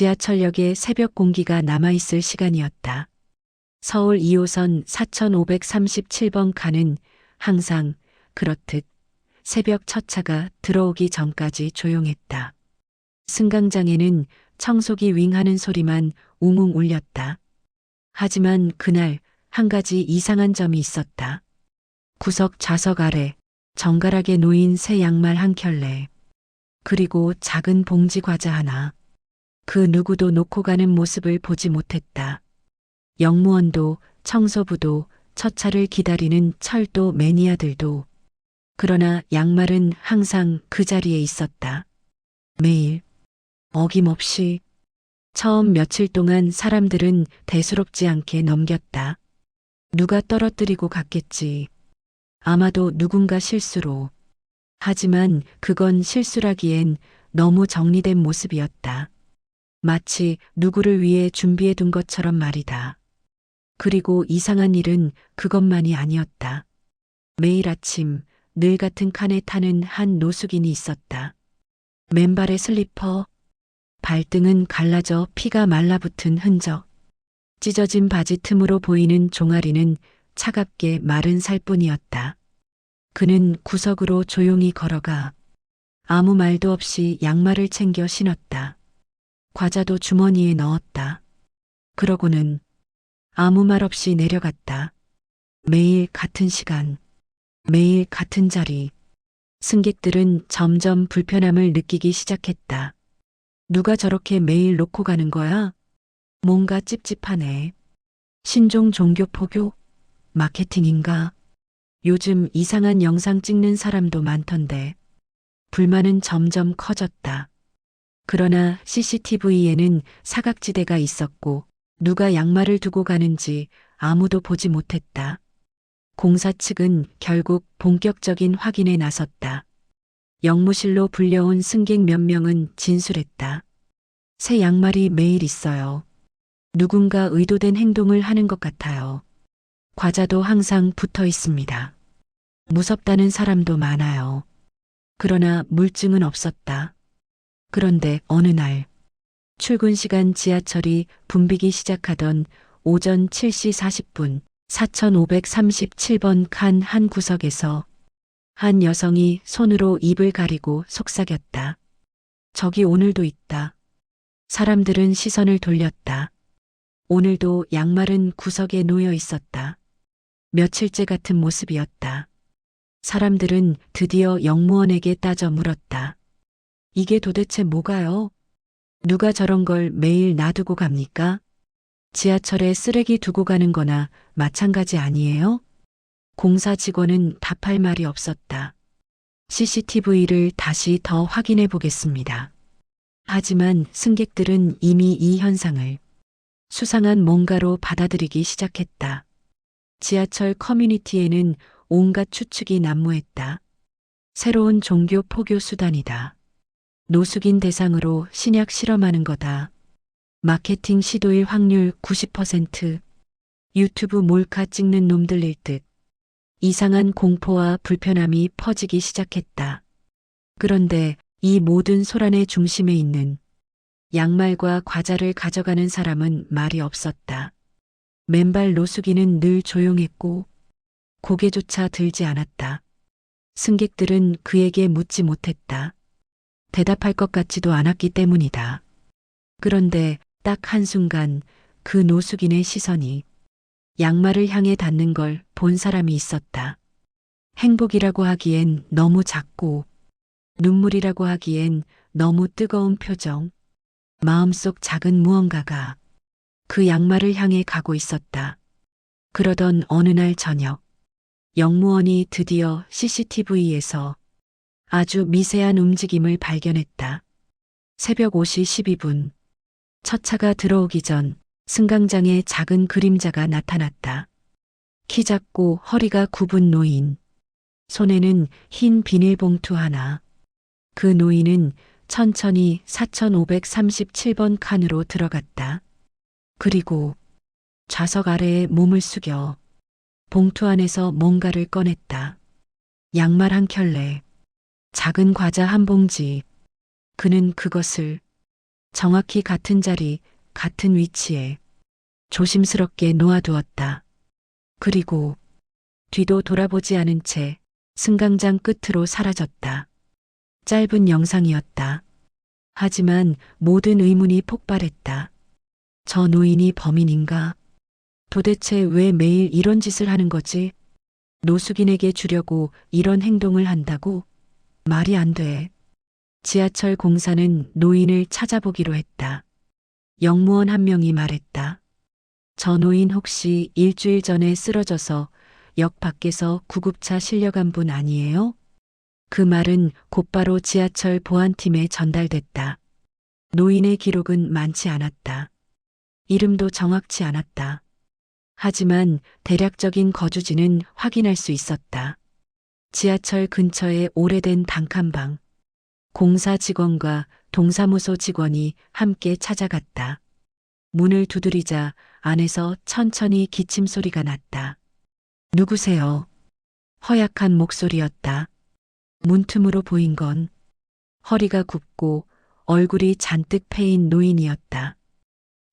지하철역에 새벽 공기가 남아있을 시간이었다. 서울 2호선 4537번 칸은 항상 그렇듯 새벽 첫 차가 들어오기 전까지 조용했다. 승강장에는 청소기 윙하는 소리만 웅웅 울렸다. 하지만 그날 한 가지 이상한 점이 있었다. 구석 좌석 아래 정갈하게 놓인 새 양말 한 켤레, 그리고 작은 봉지 과자 하나. 그 누구도 놓고 가는 모습을 보지 못했다. 역무원도 청소부도 첫 차를 기다리는 철도 매니아들도. 그러나 양말은 항상 그 자리에 있었다. 매일 어김없이. 처음 며칠 동안 사람들은 대수롭지 않게 넘겼다. 누가 떨어뜨리고 갔겠지. 아마도 누군가 실수로. 하지만 그건 실수라기엔 너무 정리된 모습이었다. 마치 누구를 위해 준비해 둔 것처럼 말이다. 그리고 이상한 일은 그것만이 아니었다. 매일 아침 늘 같은 칸에 타는 한 노숙인이 있었다. 맨발의 슬리퍼, 발등은 갈라져 피가 말라붙은 흔적, 찢어진 바지 틈으로 보이는 종아리는 차갑게 마른 살뿐이었다. 그는 구석으로 조용히 걸어가 아무 말도 없이 양말을 챙겨 신었다. 과자도 주머니에 넣었다. 그러고는 아무 말 없이 내려갔다. 매일 같은 시간, 매일 같은 자리. 승객들은 점점 불편함을 느끼기 시작했다. 누가 저렇게 매일 놓고 가는 거야? 뭔가 찝찝하네. 신종 종교 포교? 마케팅인가? 요즘 이상한 영상 찍는 사람도 많던데. 불만은 점점 커졌다. 그러나 CCTV에는 사각지대가 있었고 누가 양말을 두고 가는지 아무도 보지 못했다. 공사 측은 결국 본격적인 확인에 나섰다. 역무실로 불려온 승객 몇 명은 진술했다. 새 양말이 매일 있어요. 누군가 의도된 행동을 하는 것 같아요. 과자도 항상 붙어 있습니다. 무섭다는 사람도 많아요. 그러나 물증은 없었다. 그런데 어느 날 출근 시간 지하철이 붐비기 시작하던 오전 7시 40분 4537번 칸 한 구석에서 한 여성이 손으로 입을 가리고 속삭였다. 저기 오늘도 있다. 사람들은 시선을 돌렸다. 오늘도 양말은 구석에 놓여 있었다. 며칠째 같은 모습이었다. 사람들은 드디어 역무원에게 따져 물었다. 이게 도대체 뭐가요? 누가 저런 걸 매일 놔두고 갑니까? 지하철에 쓰레기 두고 가는 거나 마찬가지 아니에요? 공사 직원은 답할 말이 없었다. CCTV를 다시 더 확인해 보겠습니다. 하지만 승객들은 이미 이 현상을 수상한 뭔가로 받아들이기 시작했다. 지하철 커뮤니티에는 온갖 추측이 난무했다. 새로운 종교 포교 수단이다. 노숙인 대상으로 신약 실험하는 거다. 마케팅 시도일 확률 90%. 유튜브 몰카 찍는 놈들일 듯. 이상한 공포와 불편함이 퍼지기 시작했다. 그런데 이 모든 소란의 중심에 있는 양말과 과자를 가져가는 사람은 말이 없었다. 맨발 노숙인은 늘 조용했고 고개조차 들지 않았다. 승객들은 그에게 묻지 못했다. 대답할 것 같지도 않았기 때문이다. 그런데 딱 한순간 그 노숙인의 시선이 양말을 향해 닿는 걸 본 사람이 있었다. 행복이라고 하기엔 너무 작고 눈물이라고 하기엔 너무 뜨거운 표정. 마음속 작은 무언가가 그 양말을 향해 가고 있었다. 그러던 어느 날 저녁, 역무원이 드디어 CCTV에서 아주 미세한 움직임을 발견했다. 새벽 5시 12분, 첫 차가 들어오기 전 승강장에 작은 그림자가 나타났다. 키 작고 허리가 굽은 노인, 손에는 흰 비닐봉투 하나. 그 노인은 천천히 4537번 칸으로 들어갔다. 그리고 좌석 아래에 몸을 숙여 봉투 안에서 뭔가를 꺼냈다. 양말 한 켤레, 작은 과자 한 봉지. 그는 그것을 정확히 같은 자리, 같은 위치에 조심스럽게 놓아두었다. 그리고 뒤도 돌아보지 않은 채 승강장 끝으로 사라졌다. 짧은 영상이었다. 하지만 모든 의문이 폭발했다. 저 노인이 범인인가? 도대체 왜 매일 이런 짓을 하는 거지? 노숙인에게 주려고 이런 행동을 한다고? 말이 안 돼. 지하철 공사는 노인을 찾아보기로 했다. 영무원 한 명이 말했다. 저 노인 혹시 일주일 전에 쓰러져서 역 밖에서 구급차 실려간 분 아니에요? 그 말은 곧바로 지하철 보안팀에 전달됐다. 노인의 기록은 많지 않았다. 이름도 정확치 않았다. 하지만 대략적인 거주지는 확인할 수 있었다. 지하철 근처의 오래된 단칸방. 공사 직원과 동사무소 직원이 함께 찾아갔다. 문을 두드리자 안에서 천천히 기침 소리가 났다. 누구세요? 허약한 목소리였다. 문틈으로 보인 건 허리가 굽고 얼굴이 잔뜩 패인 노인이었다.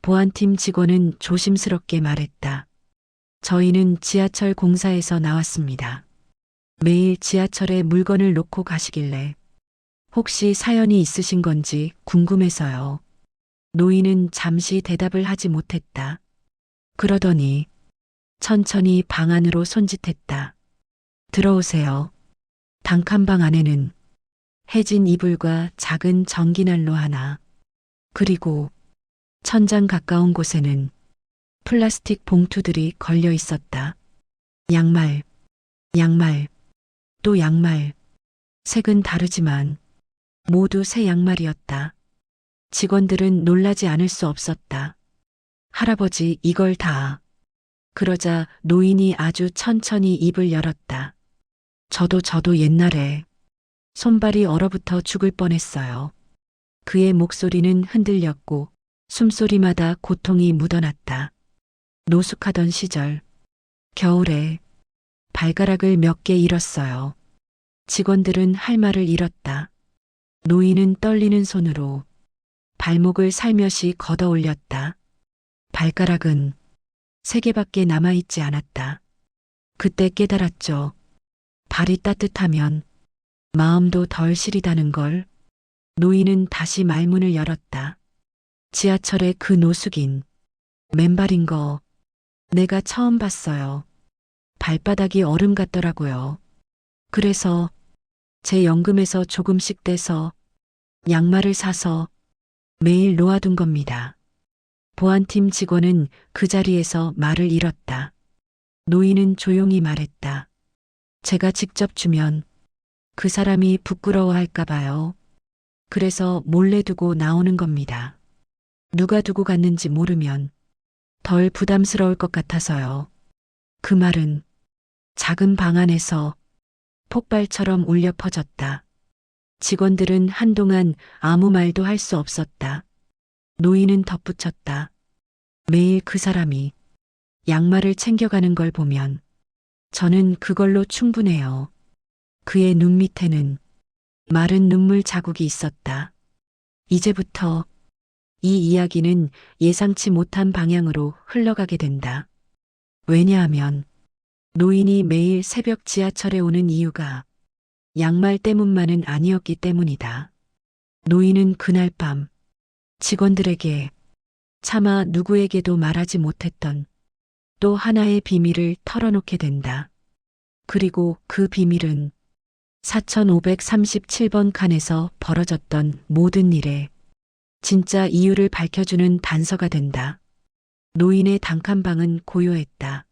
보안팀 직원은 조심스럽게 말했다. 저희는 지하철 공사에서 나왔습니다. 매일 지하철에 물건을 놓고 가시길래 혹시 사연이 있으신 건지 궁금해서요. 노인은 잠시 대답을 하지 못했다. 그러더니 천천히 방 안으로 손짓했다. 들어오세요. 단칸방 안에는 해진 이불과 작은 전기난로 하나, 그리고 천장 가까운 곳에는 플라스틱 봉투들이 걸려 있었다. 양말, 양말, 또 양말. 색은 다르지만 모두 새 양말이었다. 직원들은 놀라지 않을 수 없었다. 할아버지, 이걸 다. 그러자 노인이 아주 천천히 입을 열었다. 저도 옛날에 손발이 얼어붙어 죽을 뻔했어요. 그의 목소리는 흔들렸고 숨소리마다 고통이 묻어났다. 노숙하던 시절, 겨울에 발가락을 몇 개 잃었어요. 직원들은 할 말을 잃었다. 노인은 떨리는 손으로 발목을 살며시 걷어 올렸다. 발가락은 3개밖에 남아있지 않았다. 그때 깨달았죠. 발이 따뜻하면 마음도 덜 시리다는 걸. 노인은 다시 말문을 열었다. 지하철의 그 노숙인, 맨발인 거 내가 처음 봤어요. 발바닥이 얼음 같더라고요. 그래서 제 연금에서 조금씩 떼서 양말을 사서 매일 놓아둔 겁니다. 보안팀 직원은 그 자리에서 말을 잃었다. 노인은 조용히 말했다. 제가 직접 주면 그 사람이 부끄러워할까 봐요. 그래서 몰래 두고 나오는 겁니다. 누가 두고 갔는지 모르면 덜 부담스러울 것 같아서요. 그 말은 작은 방 안에서 폭발처럼 울려 퍼졌다. 직원들은 한동안 아무 말도 할 수 없었다. 노인은 덧붙였다. 매일 그 사람이 양말을 챙겨가는 걸 보면 저는 그걸로 충분해요. 그의 눈 밑에는 마른 눈물 자국이 있었다. 이제부터 이 이야기는 예상치 못한 방향으로 흘러가게 된다. 왜냐하면 노인이 매일 새벽 지하철에 오는 이유가 양말 때문만은 아니었기 때문이다. 노인은 그날 밤 직원들에게 차마 누구에게도 말하지 못했던 또 하나의 비밀을 털어놓게 된다. 그리고 그 비밀은 4537번 칸에서 벌어졌던 모든 일의 진짜 이유를 밝혀주는 단서가 된다. 노인의 단칸방은 고요했다.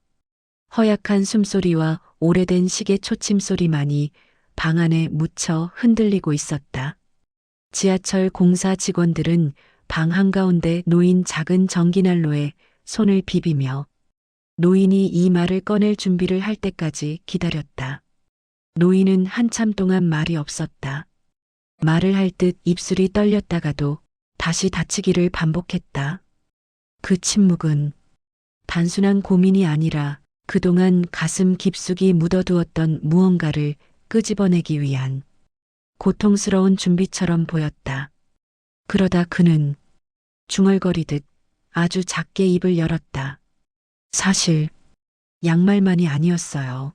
허약한 숨소리와 오래된 시계 초침 소리만이 방 안에 묻혀 흔들리고 있었다. 지하철 공사 직원들은 방 한가운데 놓인 작은 전기난로에 손을 비비며 노인이 이 말을 꺼낼 준비를 할 때까지 기다렸다. 노인은 한참 동안 말이 없었다. 말을 할 듯 입술이 떨렸다가도 다시 닫히기를 반복했다. 그 침묵은 단순한 고민이 아니라 그동안 가슴 깊숙이 묻어두었던 무언가를 끄집어내기 위한 고통스러운 준비처럼 보였다. 그러다 그는 중얼거리듯 아주 작게 입을 열었다. 사실 양말만이 아니었어요.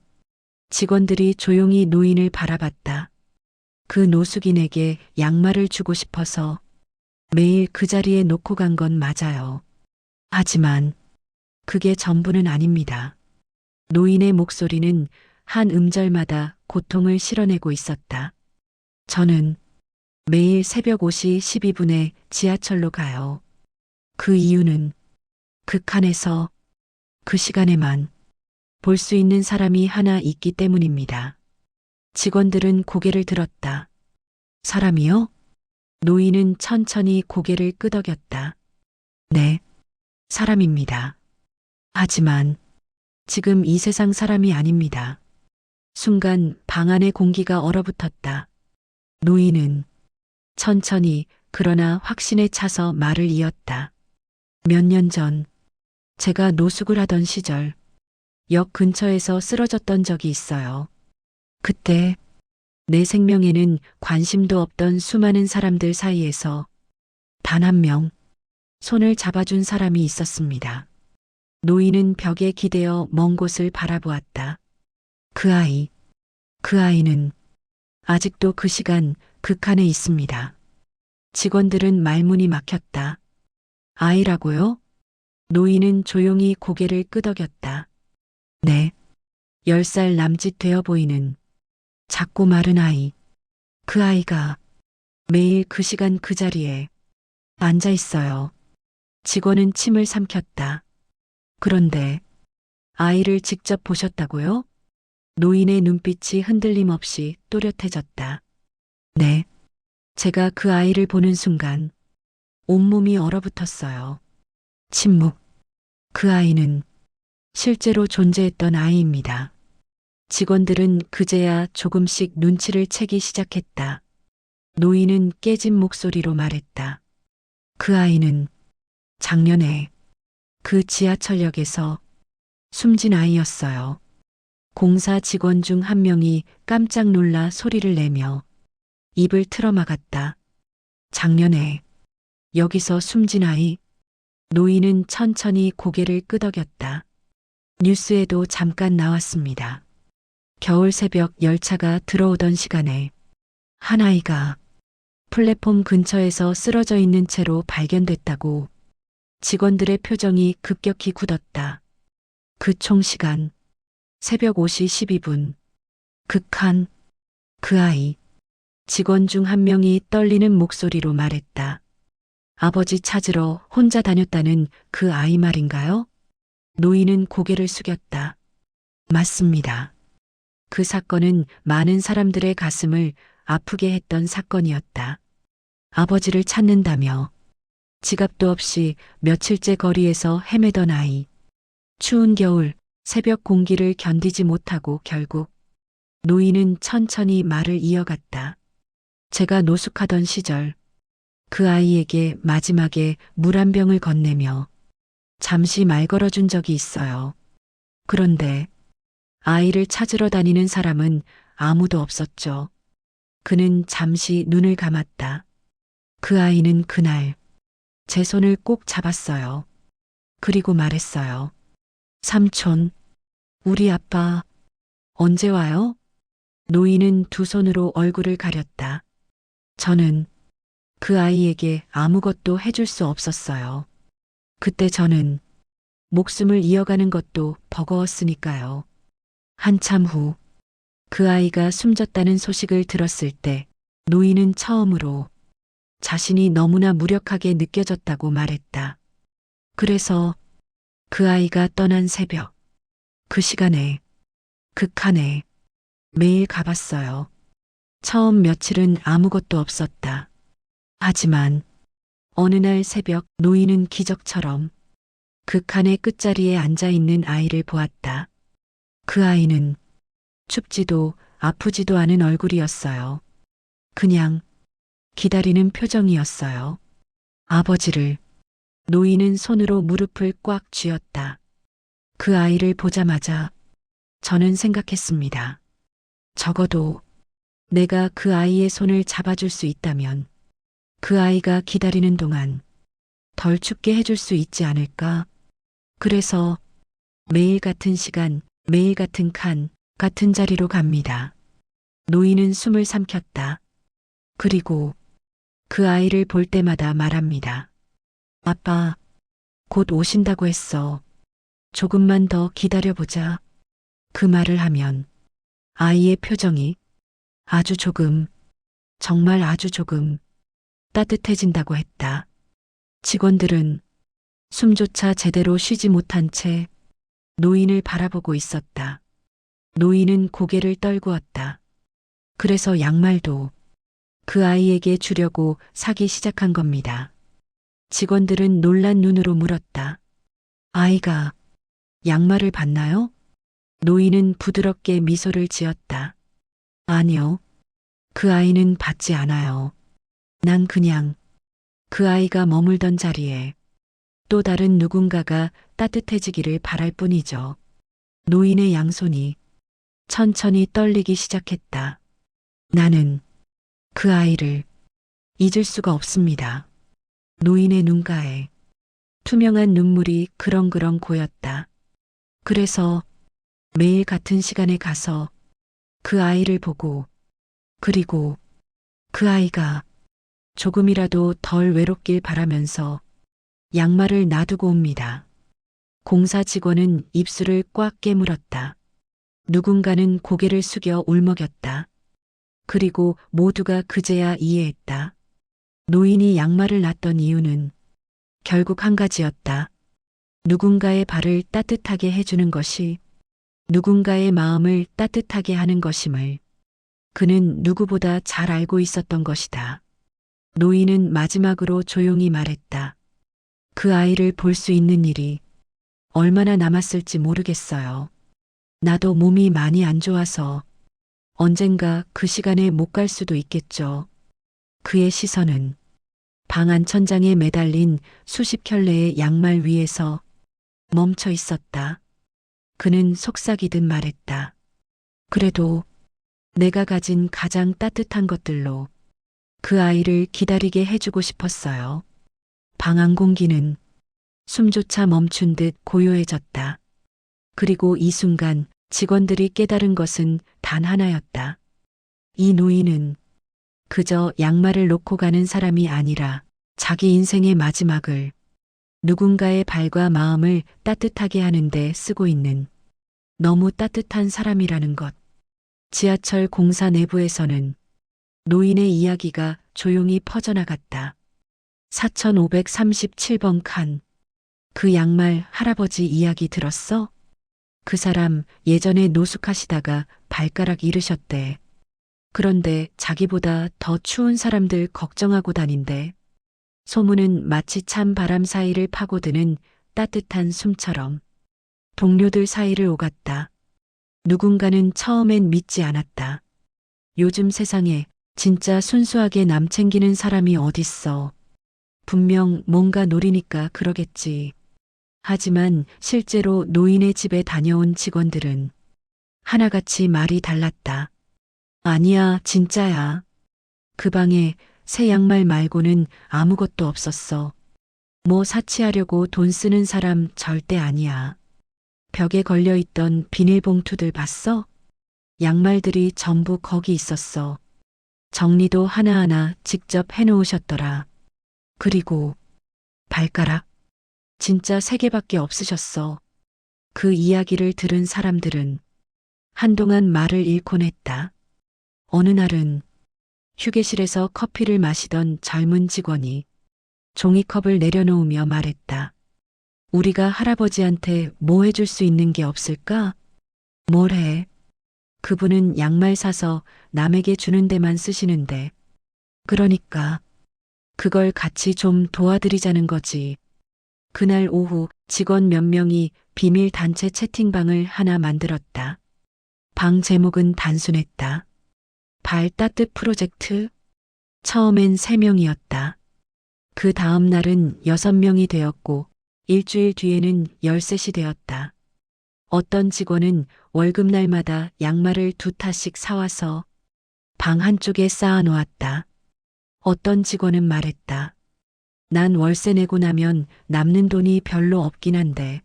직원들이 조용히 노인을 바라봤다. 그 노숙인에게 양말을 주고 싶어서 매일 그 자리에 놓고 간 건 맞아요. 하지만 그게 전부는 아닙니다. 노인의 목소리는 한 음절마다 고통을 실어내고 있었다. 저는 매일 새벽 5시 12분에 지하철로 가요. 그 이유는 극한에서 그 시간에만 볼 수 있는 사람이 하나 있기 때문입니다. 직원들은 고개를 들었다. 사람이요? 노인은 천천히 고개를 끄덕였다. 네, 사람입니다. 하지만 지금 이 세상 사람이 아닙니다. 순간 방 안의 공기가 얼어붙었다. 노인은 천천히 그러나 확신에 차서 말을 이었다. 몇 년 전 제가 노숙을 하던 시절 역 근처에서 쓰러졌던 적이 있어요. 그때 내 생명에는 관심도 없던 수많은 사람들 사이에서 단 한 명 손을 잡아준 사람이 있었습니다. 노인은 벽에 기대어 먼 곳을 바라보았다. 그 아이는 아직도 그 시간 극한에 있습니다. 직원들은 말문이 막혔다. 아이라고요? 노인은 조용히 고개를 끄덕였다. 네, 10살 남짓 되어 보이는 작고 마른 아이. 그 아이가 매일 그 시간 그 자리에 앉아 있어요. 직원은 침을 삼켰다. 그런데 아이를 직접 보셨다고요? 노인의 눈빛이 흔들림 없이 또렷해졌다. 네, 제가 그 아이를 보는 순간 온몸이 얼어붙었어요. 침묵. 그 아이는 실제로 존재했던 아이입니다. 직원들은 그제야 조금씩 눈치를 채기 시작했다. 노인은 깨진 목소리로 말했다. 그 아이는 작년에 그 지하철역에서 숨진 아이였어요. 공사 직원 중 한 명이 깜짝 놀라 소리를 내며 입을 틀어막았다. 작년에 여기서 숨진 아이. 노인은 천천히 고개를 끄덕였다. 뉴스에도 잠깐 나왔습니다. 겨울 새벽 열차가 들어오던 시간에 한 아이가 플랫폼 근처에서 쓰러져 있는 채로 발견됐다고. 직원들의 표정이 급격히 굳었다. 그 총 시간 새벽 5시 12분. 극한. 그 아이. 직원 중 한 명이 떨리는 목소리로 말했다. 아버지 찾으러 혼자 다녔다는 그 아이 말인가요? 노인은 고개를 숙였다. 맞습니다. 그 사건은 많은 사람들의 가슴을 아프게 했던 사건이었다. 아버지를 찾는다며 지갑도 없이 며칠째 거리에서 헤매던 아이. 추운 겨울 새벽 공기를 견디지 못하고 결국. 노인은 천천히 말을 이어갔다. 제가 노숙하던 시절 그 아이에게 마지막에 물 한 병을 건네며 잠시 말 걸어준 적이 있어요. 그런데 아이를 찾으러 다니는 사람은 아무도 없었죠. 그는 잠시 눈을 감았다. 그 아이는 그날 제 손을 꼭 잡았어요. 그리고 말했어요. 삼촌, 우리 아빠 언제 와요? 노인은 두 손으로 얼굴을 가렸다. 저는 그 아이에게 아무것도 해줄 수 없었어요. 그때 저는 목숨을 이어가는 것도 버거웠으니까요. 한참 후 그 아이가 숨졌다는 소식을 들었을 때 노인은 처음으로 자신이 너무나 무력하게 느껴졌다고 말했다. 그래서 그 아이가 떠난 새벽, 그 시간에, 극한에 매일 가봤어요. 처음 며칠은 아무것도 없었다. 하지만 어느 날 새벽 노인은 기적처럼 극한의 끝자리에 앉아 있는 아이를 보았다. 그 아이는 춥지도 아프지도 않은 얼굴이었어요. 그냥 기다리는 표정이었어요. 아버지를. 노인은 손으로 무릎을 꽉 쥐었다. 그 아이를 보자마자 저는 생각했습니다. 적어도 내가 그 아이의 손을 잡아줄 수 있다면 그 아이가 기다리는 동안 덜 춥게 해줄 수 있지 않을까? 그래서 매일 같은 시간, 매일 같은 칸, 같은 자리로 갑니다. 노인은 숨을 삼켰다. 그리고 그 아이를 볼 때마다 말합니다. 아빠, 곧 오신다고 했어. 조금만 더 기다려보자. 그 말을 하면 아이의 표정이 아주 조금, 정말 아주 조금 따뜻해진다고 했다. 직원들은 숨조차 제대로 쉬지 못한 채 노인을 바라보고 있었다. 노인은 고개를 떨구었다. 그래서 양말도 그 아이에게 주려고 사기 시작한 겁니다. 직원들은 놀란 눈으로 물었다. 아이가 양말을 받나요? 노인은 부드럽게 미소를 지었다. 아니요. 그 아이는 받지 않아요. 난 그냥 그 아이가 머물던 자리에 또 다른 누군가가 따뜻해지기를 바랄 뿐이죠. 노인의 양손이 천천히 떨리기 시작했다. 나는 그 아이를 잊을 수가 없습니다. 노인의 눈가에 투명한 눈물이 그렁그렁 고였다. 그래서 매일 같은 시간에 가서 그 아이를 보고 그리고 그 아이가 조금이라도 덜 외롭길 바라면서 양말을 놔두고 옵니다. 공사 직원은 입술을 꽉 깨물었다. 누군가는 고개를 숙여 울먹였다. 그리고 모두가 그제야 이해했다. 노인이 양말을 놨던 이유는 결국 한 가지였다. 누군가의 발을 따뜻하게 해주는 것이 누군가의 마음을 따뜻하게 하는 것임을 그는 누구보다 잘 알고 있었던 것이다. 노인은 마지막으로 조용히 말했다. 그 아이를 볼 수 있는 일이 얼마나 남았을지 모르겠어요. 나도 몸이 많이 안 좋아서 언젠가 그 시간에 못 갈 수도 있겠죠. 그의 시선은 방 안천장에 매달린 수십 켤레의 양말 위에서 멈춰 있었다. 그는 속삭이듯 말했다. 그래도 내가 가진 가장 따뜻한 것들로 그 아이를 기다리게 해주고 싶었어요. 방 안 공기는 숨조차 멈춘 듯 고요해졌다. 그리고 이 순간 직원들이 깨달은 것은 단 하나였다. 이 노인은 그저 양말을 놓고 가는 사람이 아니라 자기 인생의 마지막을 누군가의 발과 마음을 따뜻하게 하는데 쓰고 있는 너무 따뜻한 사람이라는 것. 지하철 공사 내부에서는 노인의 이야기가 조용히 퍼져나갔다. 4537번 칸. 그 양말 할아버지 이야기 들었어? 그 사람 예전에 노숙하시다가 발가락 잃으셨대. 그런데 자기보다 더 추운 사람들 걱정하고 다닌대. 소문은 마치 찬 바람 사이를 파고드는 따뜻한 숨처럼 동료들 사이를 오갔다. 누군가는 처음엔 믿지 않았다. 요즘 세상에 진짜 순수하게 남 챙기는 사람이 어딨어. 분명 뭔가 노리니까 그러겠지. 하지만 실제로 노인의 집에 다녀온 직원들은 하나같이 말이 달랐다. 아니야, 진짜야. 그 방에 새 양말 말고는 아무것도 없었어. 뭐 사치하려고 돈 쓰는 사람 절대 아니야. 벽에 걸려있던 비닐봉투들 봤어? 양말들이 전부 거기 있었어. 정리도 하나하나 직접 해놓으셨더라. 그리고 발가락. 진짜 3개밖에 없으셨어. 그 이야기를 들은 사람들은 한동안 말을 잃곤 했다. 어느 날은 휴게실에서 커피를 마시던 젊은 직원이 종이컵을 내려놓으며 말했다. 우리가 할아버지한테 뭐 해줄 수 있는 게 없을까? 뭘 해? 그분은 양말 사서 남에게 주는 데만 쓰시는데. 그러니까 그걸 같이 좀 도와드리자는 거지. 그날 오후 직원 몇 명이 비밀 단체 채팅방을 하나 만들었다. 방 제목은 단순했다. 발 따뜻 프로젝트. 처음엔 3명이었다. 그 다음 날은 6명이 되었고 일주일 뒤에는 13이 되었다. 어떤 직원은 월급날마다 양말을 2타씩 사와서 방 한쪽에 쌓아 놓았다. 어떤 직원은 말했다. 난 월세 내고 나면 남는 돈이 별로 없긴 한데.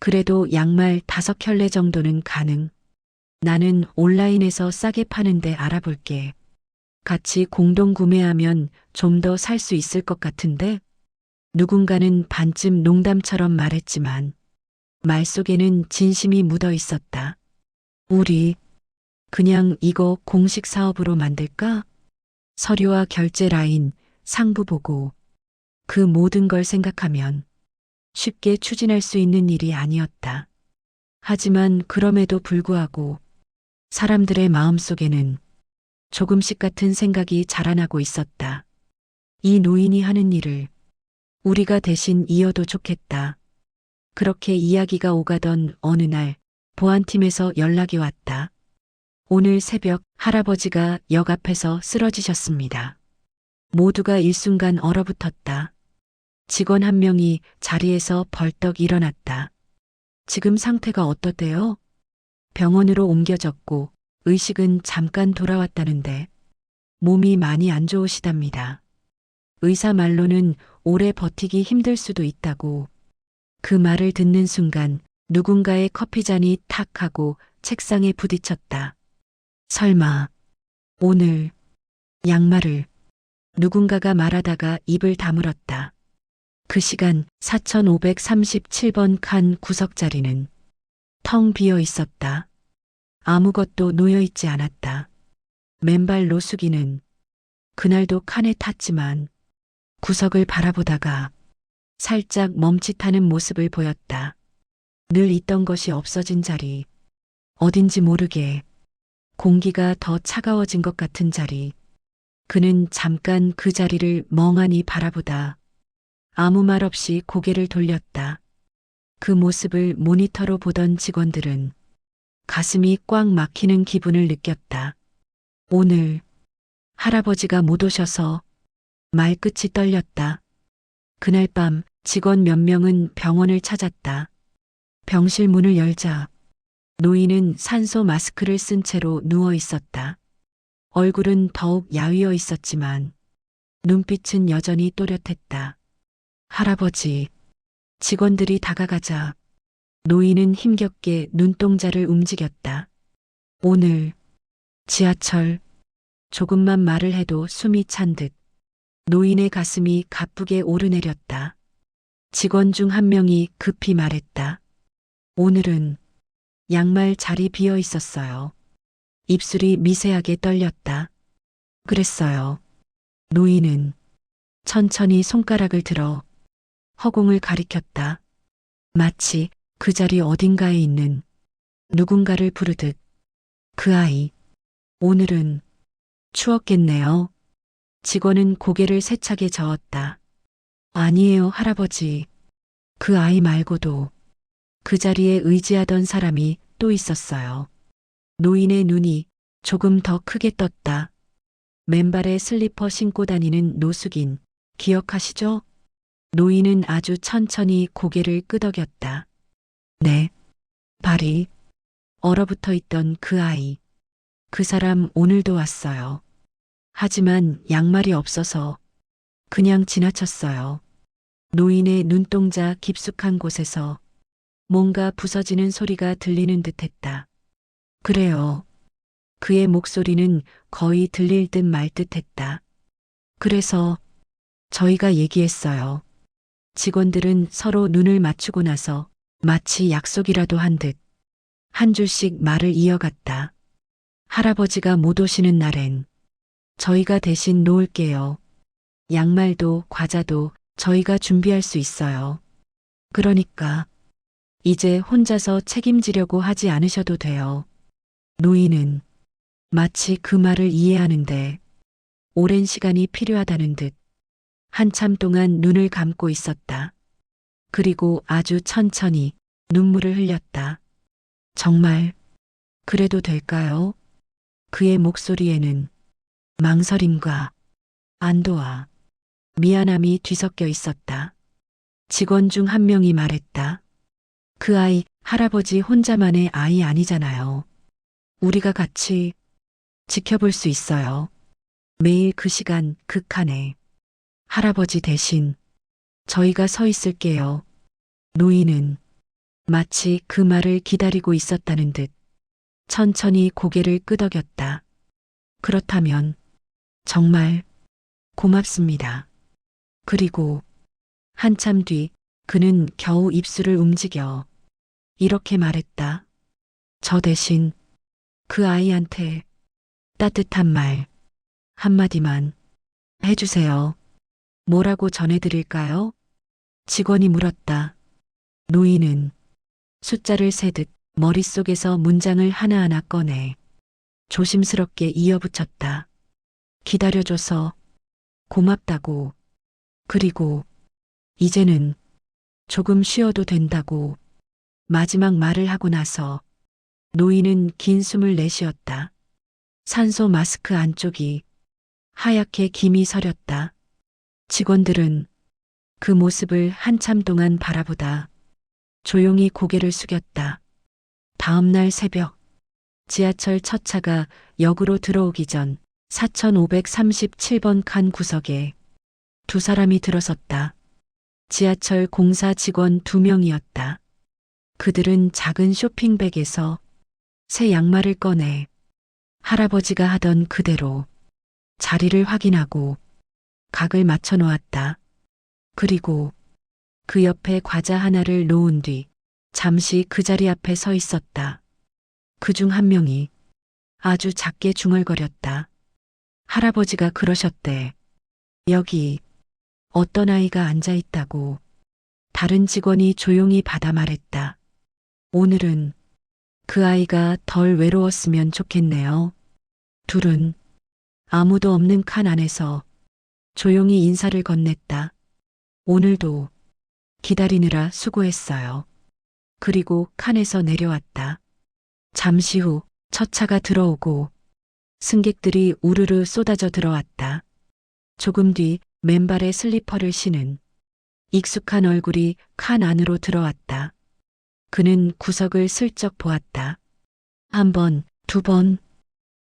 그래도 양말 5켤레 정도는 가능. 나는 온라인에서 싸게 파는데 알아볼게. 같이 공동 구매하면 좀 더 살 수 있을 것 같은데? 누군가는 반쯤 농담처럼 말했지만 말 속에는 진심이 묻어 있었다. 우리 그냥 이거 공식 사업으로 만들까? 서류와 결제 라인, 상부 보고 그 모든 걸 생각하면 쉽게 추진할 수 있는 일이 아니었다. 하지만 그럼에도 불구하고 사람들의 마음속에는 조금씩 같은 생각이 자라나고 있었다. 이 노인이 하는 일을 우리가 대신 이어도 좋겠다. 그렇게 이야기가 오가던 어느 날 보안팀에서 연락이 왔다. 오늘 새벽 할아버지가 역 앞에서 쓰러지셨습니다. 모두가 일순간 얼어붙었다. 직원 한 명이 자리에서 벌떡 일어났다. 지금 상태가 어떻대요? 병원으로 옮겨졌고 의식은 잠깐 돌아왔다는데 몸이 많이 안 좋으시답니다. 의사 말로는 오래 버티기 힘들 수도 있다고. 그 말을 듣는 순간 누군가의 커피잔이 탁 하고 책상에 부딪혔다. 설마 오늘 양말을 누군가가 말하다가 입을 다물었다. 그 시간 4537번 칸 구석 자리는 텅 비어 있었다. 아무것도 놓여 있지 않았다. 맨발 노숙이는 그날도 칸에 탔지만 구석을 바라보다가 살짝 멈칫하는 모습을 보였다. 늘 있던 것이 없어진 자리, 어딘지 모르게 공기가 더 차가워진 것 같은 자리. 그는 잠깐 그 자리를 멍하니 바라보다 아무 말 없이 고개를 돌렸다. 그 모습을 모니터로 보던 직원들은 가슴이 꽉 막히는 기분을 느꼈다. 오늘 할아버지가 못 오셔서 말끝이 떨렸다. 그날 밤 직원 몇 명은 병원을 찾았다. 병실 문을 열자 노인은 산소 마스크를 쓴 채로 누워 있었다. 얼굴은 더욱 야위어 있었지만 눈빛은 여전히 또렷했다. 할아버지, 직원들이 다가가자 노인은 힘겹게 눈동자를 움직였다. 오늘 지하철 조금만 말을 해도 숨이 찬 듯 노인의 가슴이 가쁘게 오르내렸다. 직원 중 한 명이 급히 말했다. 오늘은 양말 자리 비어 있었어요. 입술이 미세하게 떨렸다. 그랬어요. 노인은 천천히 손가락을 들어 허공을 가리켰다. 마치 그 자리 어딘가에 있는 누군가를 부르듯. 그 아이, 오늘은 추웠겠네요. 직원은 고개를 세차게 저었다. 아니에요, 할아버지. 그 아이 말고도 그 자리에 의지하던 사람이 또 있었어요. 노인의 눈이 조금 더 크게 떴다. 맨발에 슬리퍼 신고 다니는 노숙인, 기억하시죠? 노인은 아주 천천히 고개를 끄덕였다. 네. 발이 얼어붙어 있던 그 아이. 그 사람 오늘도 왔어요. 하지만 양말이 없어서 그냥 지나쳤어요. 노인의 눈동자 깊숙한 곳에서 뭔가 부서지는 소리가 들리는 듯했다. 그래요. 그의 목소리는 거의 들릴 듯 말 듯했다. 그래서 저희가 얘기했어요. 직원들은 서로 눈을 맞추고 나서 마치 약속이라도 한 듯 한 줄씩 말을 이어갔다. 할아버지가 못 오시는 날엔 저희가 대신 놓을게요. 양말도 과자도 저희가 준비할 수 있어요. 그러니까 이제 혼자서 책임지려고 하지 않으셔도 돼요. 노인은 마치 그 말을 이해하는데 오랜 시간이 필요하다는 듯 한참 동안 눈을 감고 있었다. 그리고 아주 천천히 눈물을 흘렸다. 정말 그래도 될까요? 그의 목소리에는 망설임과 안도와 미안함이 뒤섞여 있었다. 직원 중 한 명이 말했다. 그 아이 할아버지 혼자만의 아이 아니잖아요. 우리가 같이 지켜볼 수 있어요. 매일 그 시간 그 칸에 할아버지 대신 저희가 서 있을게요. 노인은 마치 그 말을 기다리고 있었다는 듯 천천히 고개를 끄덕였다. 그렇다면 정말 고맙습니다. 그리고 한참 뒤 그는 겨우 입술을 움직여 이렇게 말했다. 저 대신 그 아이한테 따뜻한 말 한마디만 해주세요. 뭐라고 전해드릴까요? 직원이 물었다. 노인은 숫자를 세듯 머릿속에서 문장을 하나하나 꺼내 조심스럽게 이어붙였다. 기다려줘서 고맙다고. 그리고 이제는 조금 쉬어도 된다고. 마지막 말을 하고 나서 노인은 긴 숨을 내쉬었다. 산소 마스크 안쪽이 하얗게 김이 서렸다. 직원들은 그 모습을 한참 동안 바라보다 조용히 고개를 숙였다. 다음 날 새벽 지하철 첫 차가 역으로 들어오기 전 4537번 칸 구석에 두 사람이 들어섰다. 지하철 공사 직원 2명이었다. 그들은 작은 쇼핑백에서 새 양말을 꺼내 할아버지가 하던 그대로 자리를 확인하고 각을 맞춰 놓았다. 그리고 그 옆에 과자 하나를 놓은 뒤 잠시 그 자리 앞에 서 있었다. 그중 한 명이 아주 작게 중얼거렸다. 할아버지가 그러셨대. 여기 어떤 아이가 앉아 있다고. 다른 직원이 조용히 받아 말했다. 오늘은 그 아이가 덜 외로웠으면 좋겠네요. 둘은 아무도 없는 칸 안에서 조용히 인사를 건넸다. 오늘도 기다리느라 수고했어요. 그리고 칸에서 내려왔다. 잠시 후 첫 차가 들어오고 승객들이 우르르 쏟아져 들어왔다. 조금 뒤 맨발에 슬리퍼를 신은 익숙한 얼굴이 칸 안으로 들어왔다. 그는 구석을 슬쩍 보았다. 한 번, 두 번,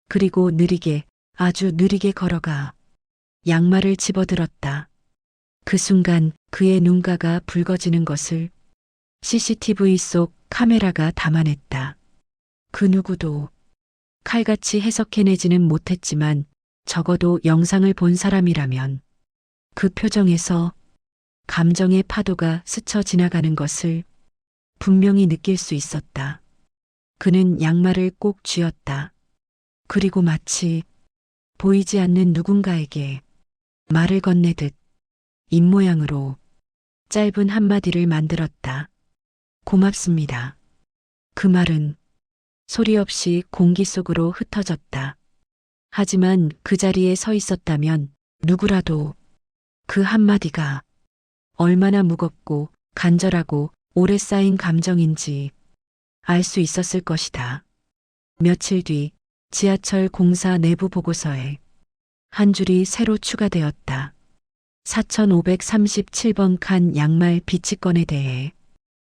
그리고 느리게, 아주 느리게 걸어가 양말을 집어들었다. 그 순간 그의 눈가가 붉어지는 것을 CCTV 속 카메라가 담아냈다. 그 누구도 칼같이 해석해내지는 못했지만 적어도 영상을 본 사람이라면 그 표정에서 감정의 파도가 스쳐 지나가는 것을 분명히 느낄 수 있었다. 그는 양말을 꼭 쥐었다. 그리고 마치 보이지 않는 누군가에게 말을 건네듯 입모양으로 짧은 한마디를 만들었다. 고맙습니다. 그 말은 소리 없이 공기 속으로 흩어졌다. 하지만 그 자리에 서 있었다면 누구라도 그 한마디가 얼마나 무겁고 간절하고 오래 쌓인 감정인지 알 수 있었을 것이다. 며칠 뒤 지하철 공사 내부 보고서에 한 줄이 새로 추가되었다. 4537번 칸 양말 비치권에 대해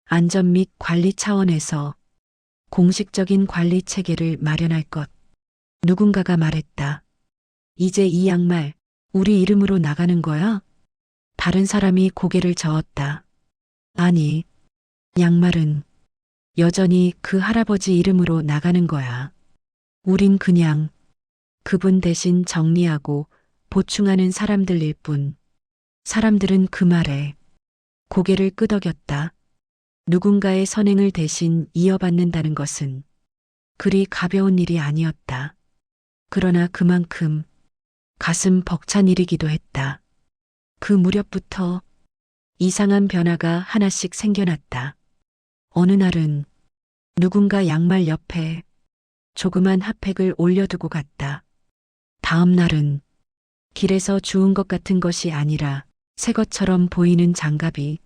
안전 및 관리 차원에서 공식적인 관리 체계를 마련할 것. 누군가가 말했다. 이제 이 양말 우리 이름으로 나가는 거야? 다른 사람이 고개를 저었다. 아니, 양말은 여전히 그 할아버지 이름으로 나가는 거야. 우린 그냥 그분 대신 정리하고 보충하는 사람들일 뿐. 사람들은 그 말에 고개를 끄덕였다. 누군가의 선행을 대신 이어받는다는 것은 그리 가벼운 일이 아니었다. 그러나 그만큼 가슴 벅찬 일이기도 했다. 그 무렵부터 이상한 변화가 하나씩 생겨났다. 어느 날은 누군가 양말 옆에 조그만 핫팩을 올려두고 갔다. 다음 날은 길에서 주운 것 같은 것이 아니라 새 것처럼 보이는 장갑이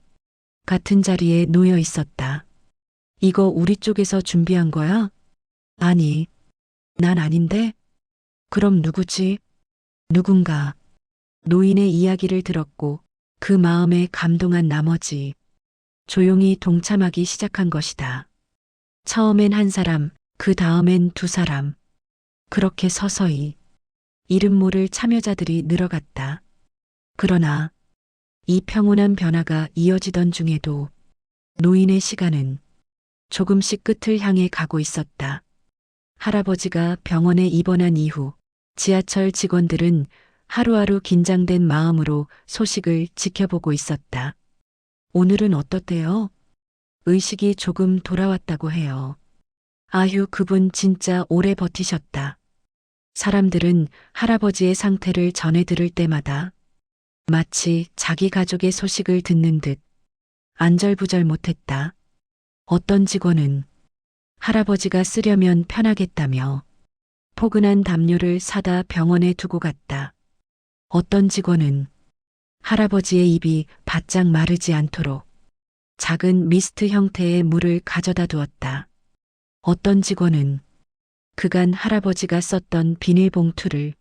같은 자리에 놓여 있었다. 이거 우리 쪽에서 준비한 거야? 아니, 난 아닌데? 그럼 누구지? 누군가 노인의 이야기를 들었고 그 마음에 감동한 나머지 조용히 동참하기 시작한 것이다. 처음엔 한 사람, 그 다음엔 두 사람. 그렇게 서서히 이름 모를 참여자들이 늘어갔다. 그러나 이 평온한 변화가 이어지던 중에도 노인의 시간은 조금씩 끝을 향해 가고 있었다. 할아버지가 병원에 입원한 이후 지하철 직원들은 하루하루 긴장된 마음으로 소식을 지켜보고 있었다. 오늘은 어떻대요? 의식이 조금 돌아왔다고 해요. 아휴, 그분 진짜 오래 버티셨다. 사람들은 할아버지의 상태를 전해 들을 때마다 마치 자기 가족의 소식을 듣는 듯 안절부절 못했다. 어떤 직원은 할아버지가 쓰려면 편하겠다며 포근한 담요를 사다 병원에 두고 갔다. 어떤 직원은 할아버지의 입이 바짝 마르지 않도록 작은 미스트 형태의 물을 가져다 두었다. 어떤 직원은 그간 할아버지가 썼던 비닐봉투를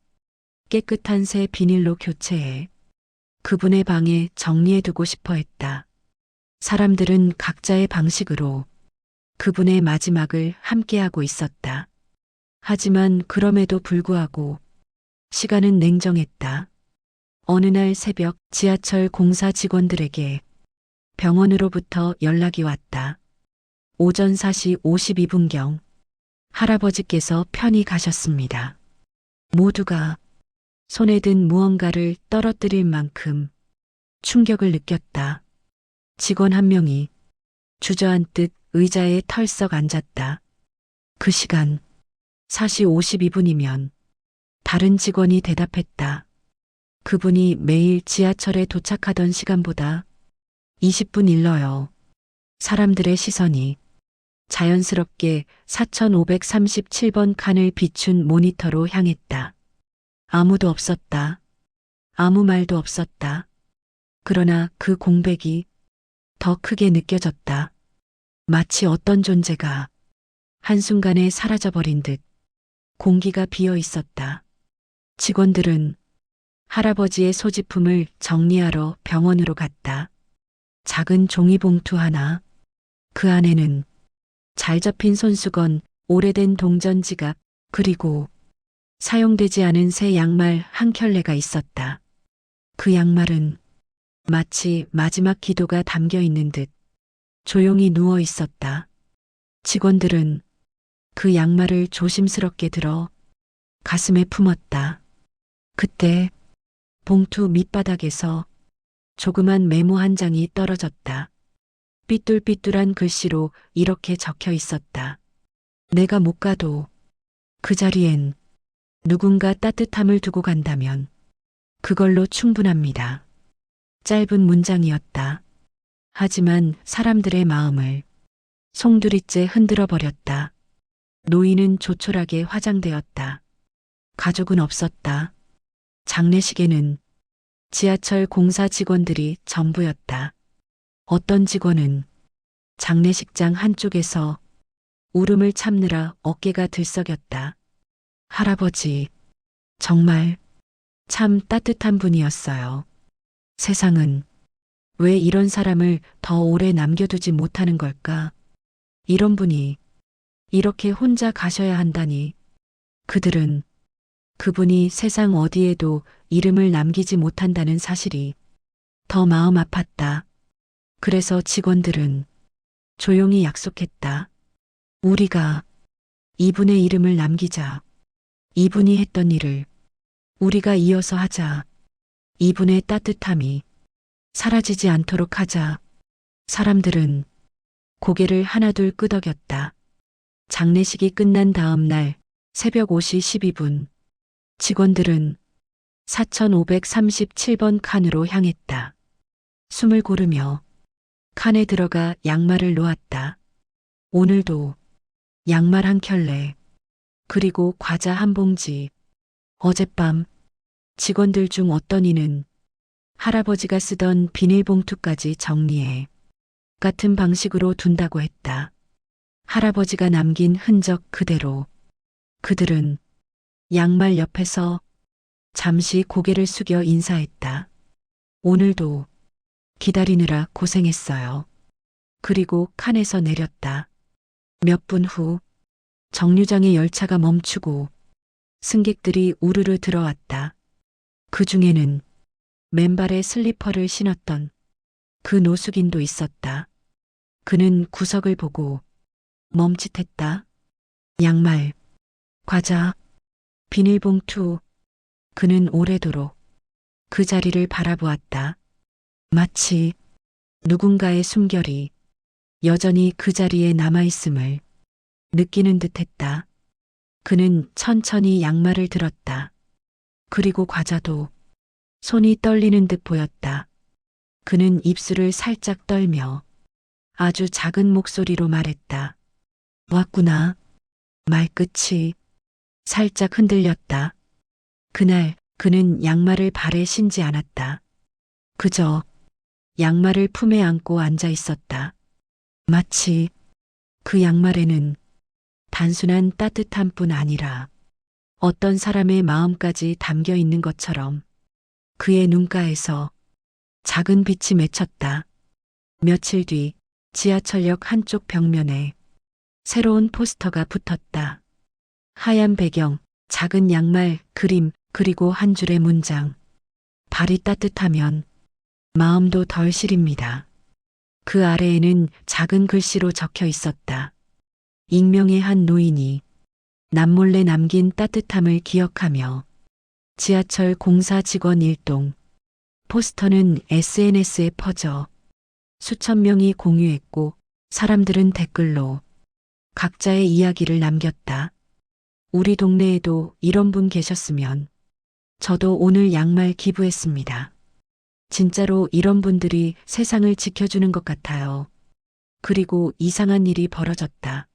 깨끗한 새 비닐로 교체해 그분의 방에 정리해 두고 싶어 했다. 사람들은 각자의 방식으로 그분의 마지막을 함께하고 있었다. 하지만 그럼에도 불구하고 시간은 냉정했다. 어느 날 새벽 지하철 공사 직원들에게 병원으로부터 연락이 왔다. 오전 4시 52분경 할아버지께서 편히 가셨습니다. 모두가 손에 든 무언가를 떨어뜨릴 만큼 충격을 느꼈다. 직원 한 명이 주저앉듯 의자에 털썩 앉았다. 그 시간 4시 52분이면 다른 직원이 대답했다. 그분이 매일 지하철에 도착하던 시간보다 20분 일러요. 사람들의 시선이 자연스럽게 4537번 칸을 비춘 모니터로 향했다. 아무도 없었다. 아무 말도 없었다. 그러나 그 공백이 더 크게 느껴졌다. 마치 어떤 존재가 한순간에 사라져버린 듯 공기가 비어 있었다. 직원들은 할아버지의 소지품을 정리하러 병원으로 갔다. 작은 종이봉투 하나, 그 안에는 잘 접힌 손수건, 오래된 동전 지갑, 그리고 사용되지 않은 새 양말 한 켤레가 있었다. 그 양말은 마치 마지막 기도가 담겨 있는 듯 조용히 누워 있었다. 직원들은 그 양말을 조심스럽게 들어 가슴에 품었다. 그때 봉투 밑바닥에서 조그만 메모 한 장이 떨어졌다. 삐뚤삐뚤한 글씨로 이렇게 적혀 있었다. 내가 못 가도 그 자리엔 누군가 따뜻함을 두고 간다면 그걸로 충분합니다. 짧은 문장이었다. 하지만 사람들의 마음을 송두리째 흔들어 버렸다. 노인은 조촐하게 화장되었다. 가족은 없었다. 장례식에는 지하철 공사 직원들이 전부였다. 어떤 직원은 장례식장 한쪽에서 울음을 참느라 어깨가 들썩였다. 할아버지, 정말 참 따뜻한 분이었어요. 세상은 왜 이런 사람을 더 오래 남겨두지 못하는 걸까? 이런 분이 이렇게 혼자 가셔야 한다니. 그들은 그분이 세상 어디에도 이름을 남기지 못한다는 사실이 더 마음 아팠다. 그래서 직원들은 조용히 약속했다. 우리가 이분의 이름을 남기자. 이분이 했던 일을 우리가 이어서 하자. 이분의 따뜻함이 사라지지 않도록 하자. 사람들은 고개를 하나둘 끄덕였다. 장례식이 끝난 다음 날 새벽 5시 12분 직원들은 4537번 칸으로 향했다. 숨을 고르며 칸에 들어가 양말을 놓았다. 오늘도 양말 한 켤레, 그리고 과자 한 봉지. 어젯밤 직원들 중 어떤 이는 할아버지가 쓰던 비닐봉투까지 정리해 같은 방식으로 둔다고 했다. 할아버지가 남긴 흔적 그대로 그들은 양말 옆에서 잠시 고개를 숙여 인사했다. 오늘도 기다리느라 고생했어요. 그리고 칸에서 내렸다. 몇 분 후 정류장의 열차가 멈추고 승객들이 우르르 들어왔다. 그 중에는 맨발에 슬리퍼를 신었던 그 노숙인도 있었다. 그는 구석을 보고 멈칫했다. 양말, 과자, 비닐봉투. 그는 오래도록 그 자리를 바라보았다. 마치 누군가의 숨결이 여전히 그 자리에 남아있음을 느끼는 듯했다. 그는 천천히 양말을 들었다. 그리고 과자도 손이 떨리는 듯 보였다. 그는 입술을 살짝 떨며 아주 작은 목소리로 말했다. 왔구나. 말끝이 살짝 흔들렸다. 그날 그는 양말을 발에 신지 않았다. 그저 양말을 품에 안고 앉아 있었다. 마치 그 양말에는 단순한 따뜻함 뿐 아니라 어떤 사람의 마음까지 담겨 있는 것처럼 그의 눈가에서 작은 빛이 맺혔다. 며칠 뒤 지하철역 한쪽 벽면에 새로운 포스터가 붙었다. 하얀 배경, 작은 양말, 그림, 그리고 한 줄의 문장. 발이 따뜻하면 마음도 덜 시립니다. 그 아래에는 작은 글씨로 적혀 있었다. 익명의 한 노인이 남몰래 남긴 따뜻함을 기억하며. 지하철 공사 직원 일동. 포스터는 SNS에 퍼져 수천 명이 공유했고 사람들은 댓글로 각자의 이야기를 남겼다. 우리 동네에도 이런 분 계셨으면 저도 오늘 양말 기부했습니다. 진짜로 이런 분들이 세상을 지켜주는 것 같아요. 그리고 이상한 일이 벌어졌다.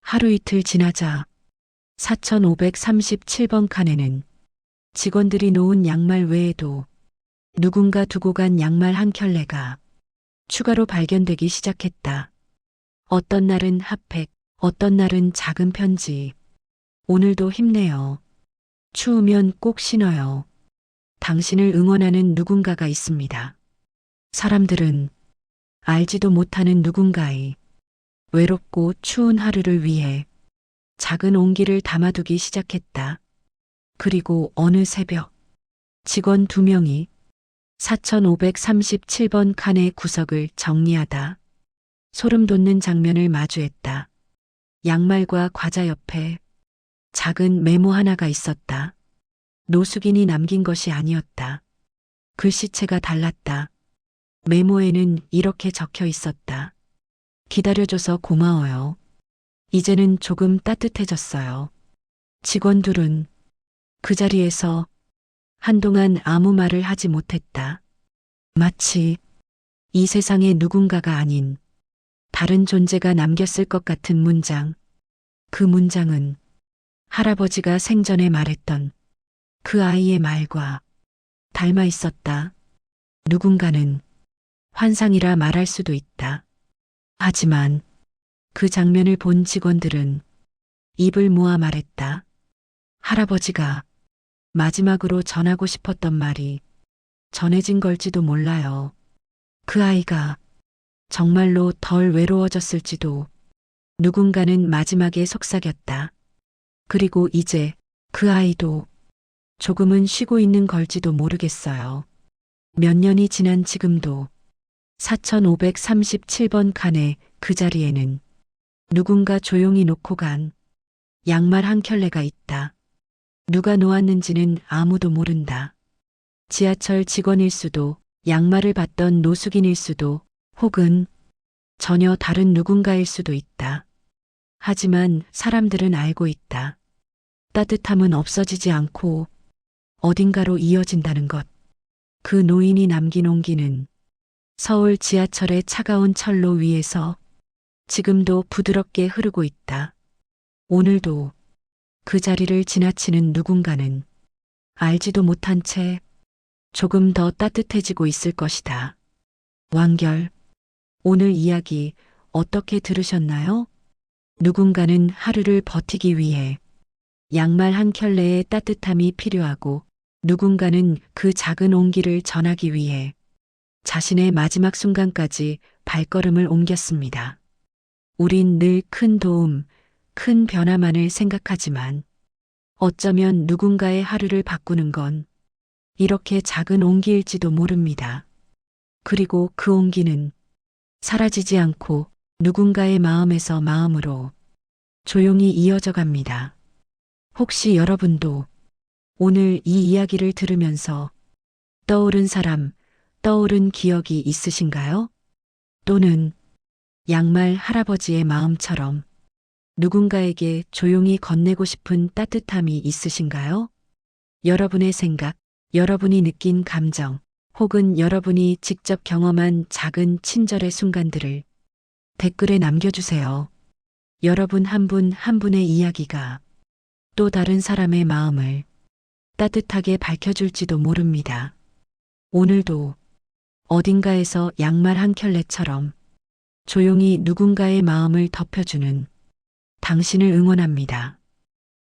하루 이틀 지나자 4537번 칸에는 직원들이 놓은 양말 외에도 누군가 두고 간 양말 한 켤레가 추가로 발견되기 시작했다. 어떤 날은 핫팩, 어떤 날은 작은 편지. 오늘도 힘내요. 추우면 꼭 신어요. 당신을 응원하는 누군가가 있습니다. 사람들은 알지도 못하는 누군가의 외롭고 추운 하루를 위해 작은 온기를 담아두기 시작했다. 그리고 어느 새벽 직원 2명이 4537번 칸의 구석을 정리하다 소름 돋는 장면을 마주했다. 양말과 과자 옆에 작은 메모 하나가 있었다. 노숙인이 남긴 것이 아니었다. 글씨체가 달랐다. 메모에는 이렇게 적혀 있었다. 기다려줘서 고마워요. 이제는 조금 따뜻해졌어요. 직원들은 그 자리에서 한동안 아무 말을 하지 못했다. 마치 이 세상에 누군가가 아닌 다른 존재가 남겼을 것 같은 문장. 그 문장은 할아버지가 생전에 말했던 그 아이의 말과 닮아 있었다. 누군가는 환상이라 말할 수도 있다. 하지만 그 장면을 본 직원들은 입을 모아 말했다. 할아버지가 마지막으로 전하고 싶었던 말이 전해진 걸지도 몰라요. 그 아이가 정말로 덜 외로워졌을지도. 누군가는 마지막에 속삭였다. 그리고 이제 그 아이도 조금은 쉬고 있는 걸지도 모르겠어요. 몇 년이 지난 지금도 4537번 칸의 그 자리에는 누군가 조용히 놓고 간 양말 한 켤레가 있다. 누가 놓았는지는 아무도 모른다. 지하철 직원일 수도, 양말을 받던 노숙인일 수도, 혹은 전혀 다른 누군가일 수도 있다. 하지만 사람들은 알고 있다. 따뜻함은 없어지지 않고 어딘가로 이어진다는 것. 그 노인이 남긴 온기는 서울 지하철의 차가운 철로 위에서 지금도 부드럽게 흐르고 있다. 오늘도 그 자리를 지나치는 누군가는 알지도 못한 채 조금 더 따뜻해지고 있을 것이다. 완결. 오늘 이야기 어떻게 들으셨나요? 누군가는 하루를 버티기 위해 양말 한 켤레의 따뜻함이 필요하고 누군가는 그 작은 온기를 전하기 위해 자신의 마지막 순간까지 발걸음을 옮겼습니다. 우린 늘 큰 도움, 큰 변화만을 생각하지만 어쩌면 누군가의 하루를 바꾸는 건 이렇게 작은 온기일지도 모릅니다. 그리고 그 온기는 사라지지 않고 누군가의 마음에서 마음으로 조용히 이어져 갑니다. 혹시 여러분도 오늘 이 이야기를 들으면서 떠오른 사람, 떠오른 기억이 있으신가요? 또는 양말 할아버지의 마음처럼 누군가에게 조용히 건네고 싶은 따뜻함이 있으신가요? 여러분의 생각, 여러분이 느낀 감정, 혹은 여러분이 직접 경험한 작은 친절의 순간들을 댓글에 남겨주세요. 여러분 한 분 한 분의 이야기가 또 다른 사람의 마음을 따뜻하게 밝혀줄지도 모릅니다. 오늘도 어딘가에서 양말 한 켤레처럼 조용히 누군가의 마음을 덮여주는 당신을 응원합니다.